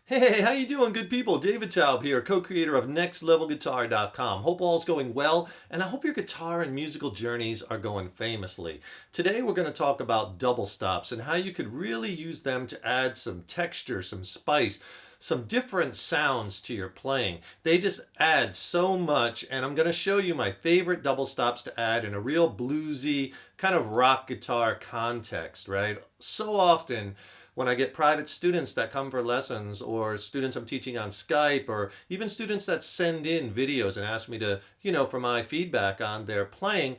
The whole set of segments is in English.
Hey, how you doing, good people? David Taub here, co-creator of NextLevelGuitar.com. Hope all's going well, and I hope your guitar and musical journeys are going famously. Today we're going to talk about double stops and how you could really use them to add some texture, some spice, some different sounds to your playing. They just add so much, and I'm going to show you my favorite double stops to add in a real bluesy, kind of rock guitar context, right? So often, when I get private students that come for lessons, or students I'm teaching on Skype, or even students that send in videos and ask me to, for my feedback on their playing,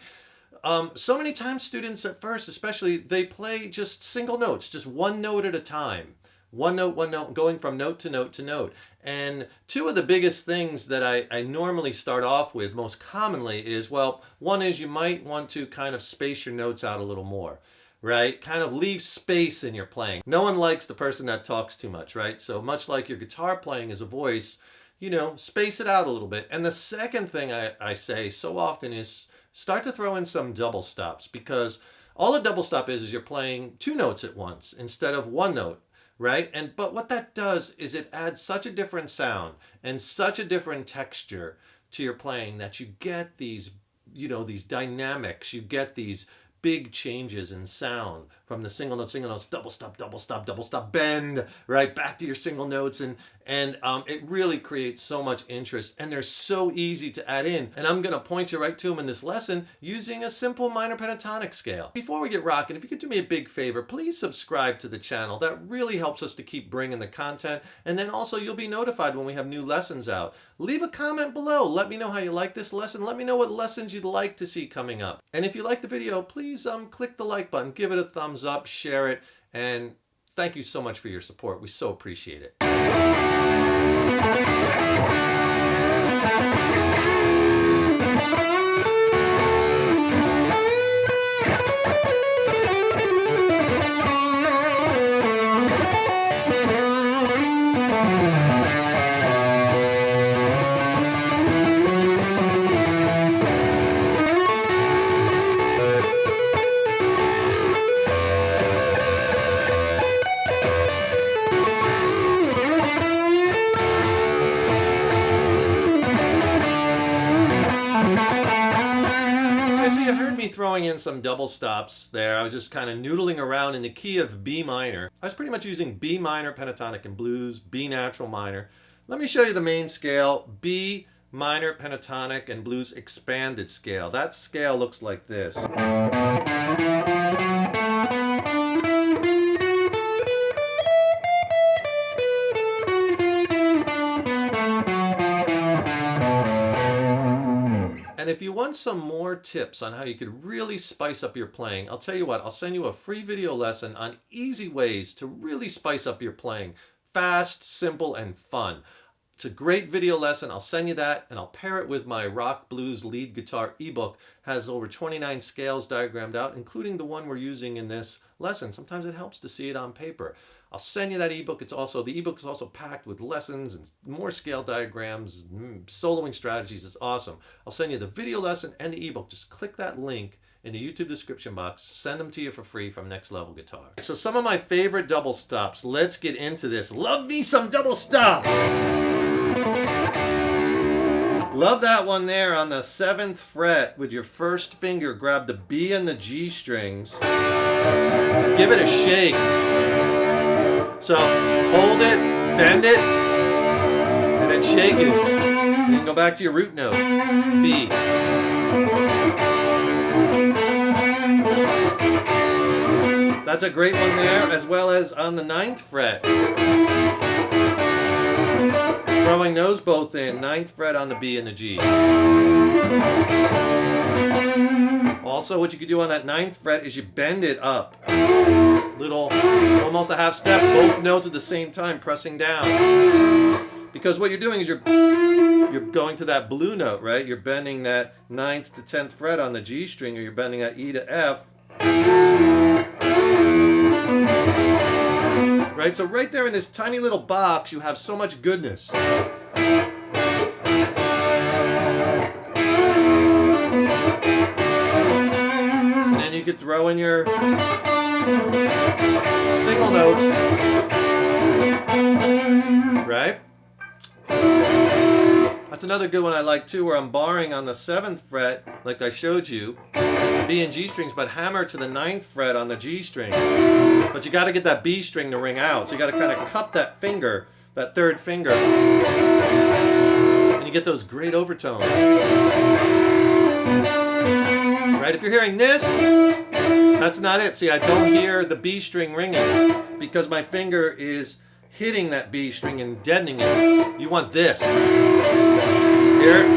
so many times students at first, especially, they play just single notes, just one note at a time. One note, going from note to note to note. And two of the biggest things that I normally start off with most commonly is, well, one is you might want to kind of space your notes out a little more. Right? Kind of leave space in your playing. No one likes the person that talks too much, right? So much like your guitar playing is a voice, space it out a little bit. And the second thing I say so often is start to throw in some double stops, because all a double stop is you're playing two notes at once instead of one note, right? But what that does is it adds such a different sound and such a different texture to your playing that you get these, these dynamics, you get these big changes in sound from the single notes, double stop, bend, right back to your single notes, and it really creates so much interest, and they're so easy to add in. And I'm going to point you right to them in this lesson using a simple minor pentatonic scale. Before we get rocking, if you could do me a big favor, please subscribe to the channel. That really helps us to keep bringing the content, and then also you'll be notified when we have new lessons out. Leave a comment below. Let me know how you like this lesson. Let me know what lessons you'd like to see coming up. And if you like the video, please click the like button, give it a thumbs up, share it, and thank you so much for your support. We so appreciate it. So you heard me throwing in some double stops there. I was just kind of noodling around in the key of B minor. I was pretty much using B minor pentatonic and blues, B natural minor. Let me show you the main scale, B minor pentatonic and blues expanded scale. That scale looks like this. And if you want some more tips on how you could really spice up your playing, I'll tell you what, I'll send you a free video lesson on easy ways to really spice up your playing. Fast, simple, and fun. It's a great video lesson. I'll send you that, and I'll pair it with my Rock Blues Lead Guitar ebook. Has over 29 scales diagrammed out, including the one we're using in this lesson. Sometimes it helps to see it on paper. I'll send you that ebook. The ebook is also packed with lessons and more scale diagrams, soloing strategies. It's awesome. I'll send you the video lesson and the ebook. Just click that link in the YouTube description box. Send them to you for free from Next Level Guitar. So some of my favorite double stops. Let's get into this. Love me some double stops. Love that one there on the 7th fret with your first finger. Grab the B and the G strings and give it a shake. So hold it, bend it, and then shake it. And then go back to your root note, B. That's a great one there, as well as on the 9th fret. Throwing those both in, 9th fret on the B and the G. Also, what you could do on that 9th fret is you bend it up. Little, almost a half step, both notes at the same time, pressing down. Because what you're doing is you're going to that blue note, right? You're bending that 9th to 10th fret on the G string, or you're bending that E to F. Right? So right there in this tiny little box, you have so much goodness. could throw in your single notes, right? That's another good one I like too, where I'm barring on the 7th fret, like I showed you, B and G strings, but hammer to the 9th fret on the G string. But you got to get that B string to ring out, so you got to kind of cup that finger, that 3rd finger, and you get those great overtones. Right? If you're hearing this, that's not it. See, I don't hear the B string ringing because my finger is hitting that B string and deadening it. You want this. Hear it?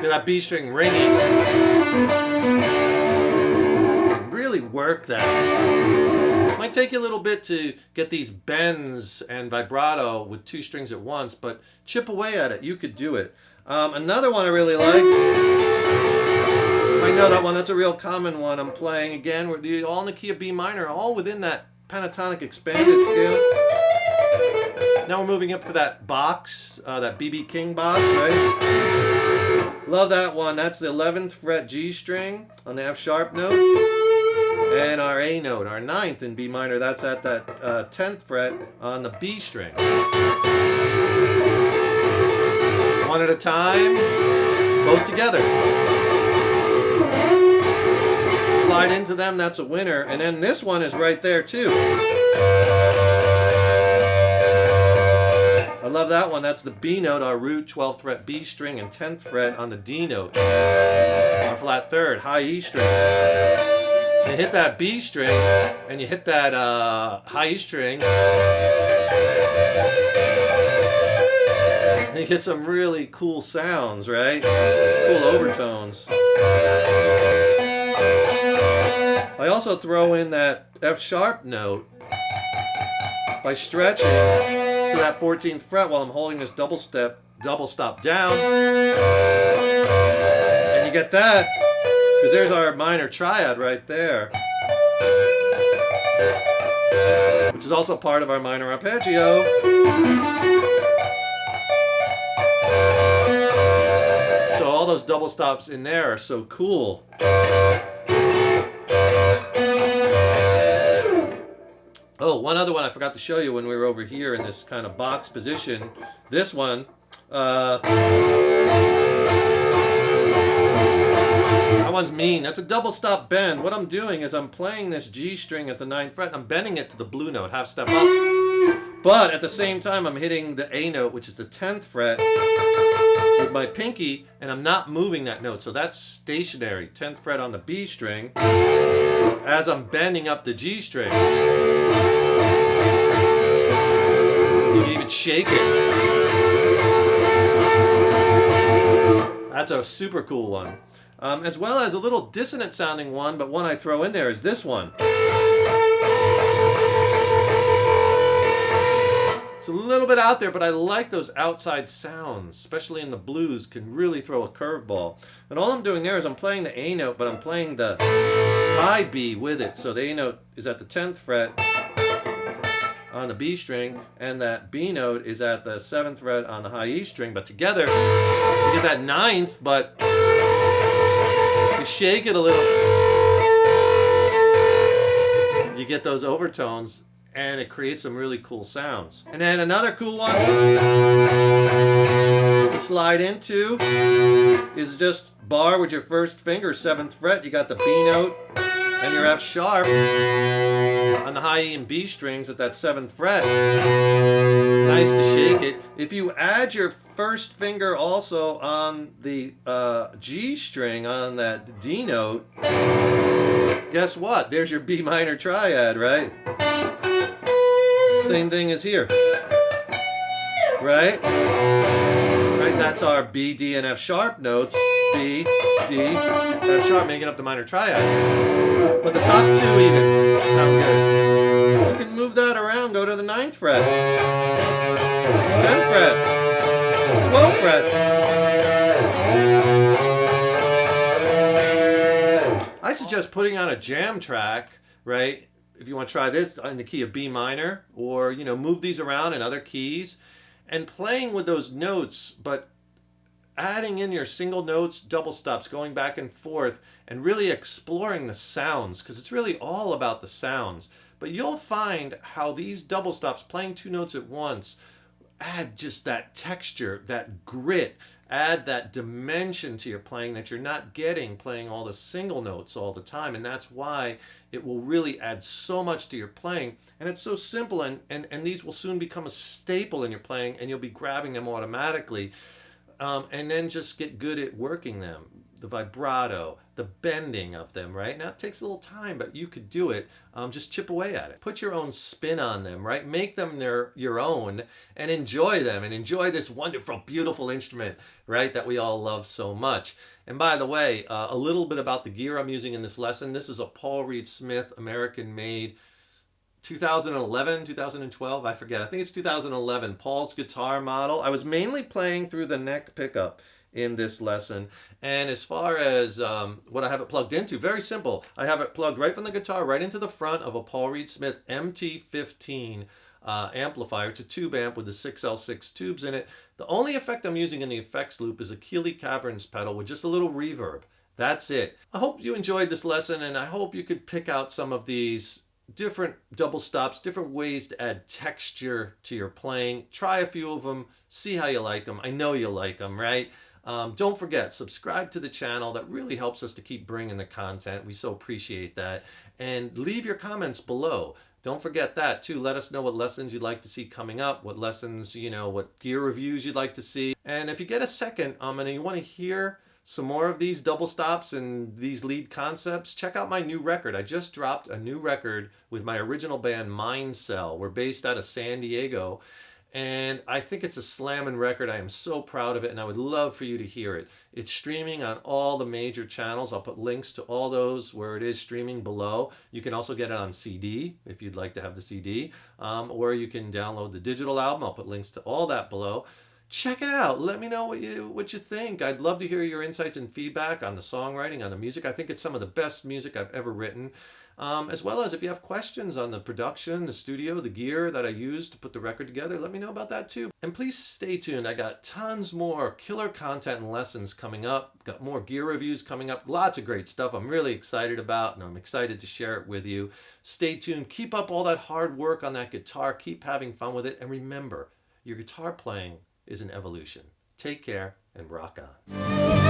Hear that B string ringing. And really work that. Might take you a little bit to get these bends and vibrato with 2 strings at once, but chip away at it. You could do it. Another one I really like. I know that one. That's a real common one. I'm playing again. We're all in the key of B minor, all within that pentatonic expanded scale. Now we're moving up to that box, that B.B. King box, right? Love that one. That's the 11th fret G string on the F sharp note. And our A note, our 9th in B minor, that's at that 10th fret on the B string. One at a time, both together. Slide into them, that's a winner. And then this one is right there too. I love that one. That's the B note, our root 12th fret B string, and 10th fret on the D note, our flat 3rd, high E string. You hit that B string, and you hit that high E string, and you get some really cool sounds, right? Cool overtones. I also throw in that F sharp note by stretching to that 14th fret while I'm holding this double stop down. And you get that, because there's our minor triad right there, which is also part of our minor arpeggio. So all those double stops in there are so cool. Oh, one other one I forgot to show you when we were over here in this kind of box position. This one, that one's mean. That's a double stop bend. What I'm doing is I'm playing this G string at the 9th fret and I'm bending it to the blue note, half step up. But at the same time, I'm hitting the A note, which is the 10th fret, with my pinky, and I'm not moving that note. So that's stationary, 10th fret on the B string, as I'm bending up the G string. You can even shake it. That's a super cool one. As well as a little dissonant sounding one, but one I throw in there is this one. It's a little bit out there, but I like those outside sounds, especially in the blues, can really throw a curveball. And all I'm doing there is I'm playing the A note, but I'm playing the high B with it. So the A note is at the 10th fret on the B string, and that B note is at the 7th fret on the high E string. But together, you get that 9th, but you shake it a little, you get those overtones, and it creates some really cool sounds. And then another cool one to slide into is just bar with your first finger, 7th fret. You got the B note and your F sharp on the high E and B strings at that 7th fret. Nice to shake it. If you add your first finger also on the G string on that D note, guess what? There's your B minor triad, right? Same thing as here, right? Right, that's our B, D, and F sharp notes. B, D, F sharp, making up the minor triad. But the top two even sound good. You can move that around, go to the 9th fret, 10th fret, 12th fret. I suggest putting on a jam track, right? If you want to try this in the key of B minor, or, you know, move these around in other keys and playing with those notes, but adding in your single notes, double stops, going back and forth, and really exploring the sounds, because it's really all about the sounds. But you'll find how these double stops, playing two notes at once, add just that texture, that grit, add that dimension to your playing that you're not getting playing all the single notes all the time. And that's why it will really add so much to your playing. And it's so simple, and these will soon become a staple in your playing, and you'll be grabbing them automatically. And then just get good at working them. The vibrato, the bending of them, right? Now it takes a little time, but you could do it. Just chip away at it. Put your own spin on them, right? Make them your own and enjoy them, and enjoy this wonderful, beautiful instrument, right? That we all love so much. And by the way, a little bit about the gear I'm using in this lesson. This is a Paul Reed Smith American-made 2011, 2012, I forget. I think it's 2011, Paul's guitar model. I was mainly playing through the neck pickup in this lesson. And as far as what I have it plugged into, very simple. I have it plugged right from the guitar right into the front of a Paul Reed Smith MT15 amplifier. It's a tube amp with the 6L6 tubes in it. The only effect I'm using in the effects loop is a Keeley Caverns pedal with just a little reverb. That's it. I hope you enjoyed this lesson, and I hope you could pick out some of these different double stops, different ways to add texture to your playing. Try a few of them, see how you like them. I know you'll like them, right? Don't forget, subscribe to the channel. That really helps us to keep bringing the content. We so appreciate that. And leave your comments below. Don't forget that too. Let us know what lessons you'd like to see coming up, what lessons, what gear reviews you'd like to see. And if you get a second, and you want to hear some more of these double stops and these lead concepts, check out my new record. I just dropped a new record with my original band Mind Cell. We're based out of San Diego, and I think it's a slamming record. I am so proud of it, and I would love for you to hear it. It's streaming on all the major channels. I'll put links to all those where it is streaming below. You can also get it on CD if you'd like to have the CD, or you can download the digital album. I'll put links to all that below. Check it out. Let me know what you think. I'd love to hear your insights and feedback on the songwriting, on the music. I think it's some of the best music I've ever written. As well as if you have questions on the production, the studio, the gear that I used to put the record together, let me know about that too. And please stay tuned. I got tons more killer content and lessons coming up. Got more gear reviews coming up. Lots of great stuff I'm really excited about, and I'm excited to share it with you. Stay tuned. Keep up all that hard work on that guitar. Keep having fun with it. And remember, your guitar playing is an evolution. Take care and rock on.